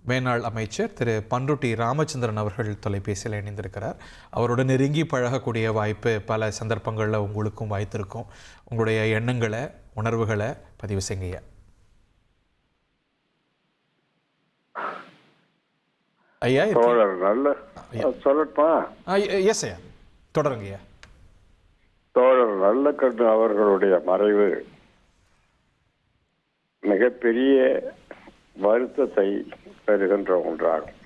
மேனாள் அமைச்சர் திரு பண்ருட்டி ராமச்சந்திரன் அவர்கள் தொலைபேசியில் இணைந்திருக்கிறார். அவரோட நெருங்கி பழகக்கூடிய வாய்ப்பு பல சந்தர்ப்பங்களில் உங்களுக்கும் வாய்த்திருக்கும். உங்களுடைய எண்ணங்களை, உணர்வுகளை பதிவு செய்யுங்க. ஐயா சொல்லட்டா? எஸ் ஐயா, தொடருங்க ஐயா. தோழர் நல்லக்கண்ணு அவர்களுடைய மறைவு மிகப்பெரிய வருத்தத்தை பெறுகின்ற ஒன்றாகும்.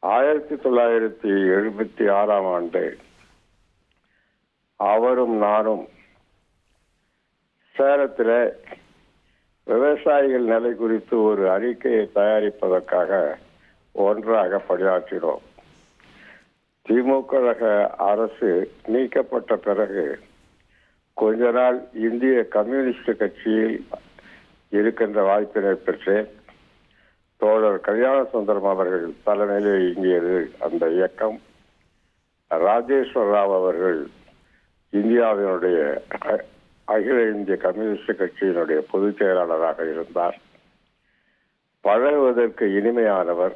1976ஆம் ஆண்டு அவரும் நானும் சேலத்தில் விவசாயிகள் நிலை குறித்து ஒரு அறிக்கையை தயாரிப்பதற்காக ஒன்றாக பணியாற்றினோம். திமுக அரசு நீக்கப்பட்ட பிறகு கொஞ்ச நாள் இந்திய கம்யூனிஸ்ட் கட்சியில் இருக்கின்ற வாய்ப்பினை பெற்றேன். தோழர் கல்யாண சுந்தரம் அவர்கள் தலைமையிலே இயங்கியது அந்த இயக்கம். ராஜேஸ்வர ராவ் அவர்கள் இந்தியாவினுடைய அகில இந்திய கம்யூனிஸ்ட் கட்சியினுடைய பொதுச் செயலாளராக இருந்தார். பழகுவதற்கு இனிமையானவர்,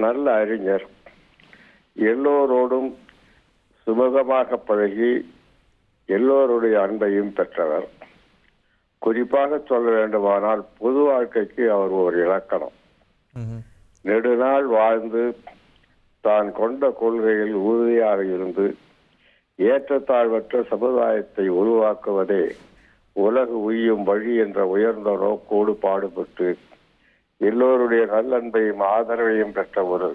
நல்ல அறிஞர், எல்லோரோடும் சுமூகமாக பழகி எல்லோருடைய அன்பையும் பெற்றவர். குறிப்பாக சொல்ல வேண்டுமானால் பொது வாழ்க்கைக்கு அவர் ஒரு இலக்கணம். நெடுநாள் வாழ்ந்து தான் கொண்ட கொள்கையில் உறுதியாக இருந்து ஏற்றத்தாழ்வற்ற சமுதாயத்தை உருவாக்குவதே உலகு உய்யும் வழி என்ற உயர்ந்த நோக்கோடு பாடுபட்டு எல்லோருடைய நல்லன்பையும் ஆதரவையும் பெற்ற ஒரு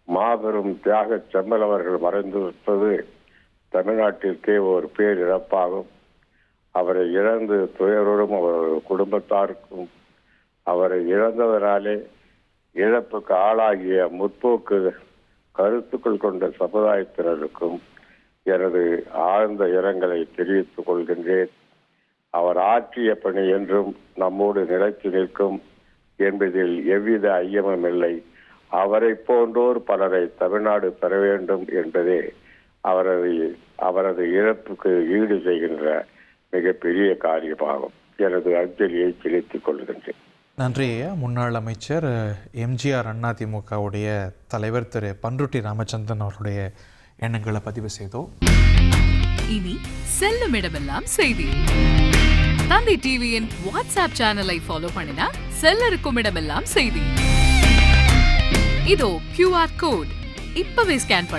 மாபெரும் தியாக செம்மல் அவர்கள் மறைந்திருப்பது தமிழ்நாட்டிற்கே ஒரு பேரிழப்பாகும். அவரை இழந்து துயரோடும் அவரது குடும்பத்தாருக்கும் அவரை இழந்தவராலே இழப்புக்கு ஆளாகிய முற்போக்கு கருத்துக்கள் கொண்ட சமுதாயத்தினருக்கும் எனது ஆழ்ந்த இரங்கலை தெரிவித்துக் கொள்கின்றேன். அவர் ஆற்றிய பணி என்றும் நம்மோடு நிலைத்து நிற்கும் என்பதில் எவ்வித ஐயமும் இல்லை. அவரை போன்றோர் பலரை தமிழ்நாடு பெற வேண்டும் என்பதே அவரது இழப்புக்கு ஈடு செய்கின்ற மிகப்பெரிய காரியமாகும். எனது அஞ்சலியை செலுத்திக் கொள்கின்றேன். நன்றி ஐயா. முன்னாள் அமைச்சர் எம்ஜிஆர் அதிமுகவுடைய தலைவர் திரு பண்ருட்டி ராமச்சந்திரன் அவருடைய எண்ணங்களை பதிவு செய்தோம். இனி செல்லும் இடமெல்லாம் செய்தி. தந்தை டிவியின் வாட்ஸ்அப் சேனலை ஃபாலோ பண்ணினா செல்ல இருக்கும் இடமெல்லாம் செய்தி. இதோ QR கோட் இப்பவே ஸ்கேன் பண்ணுங்க.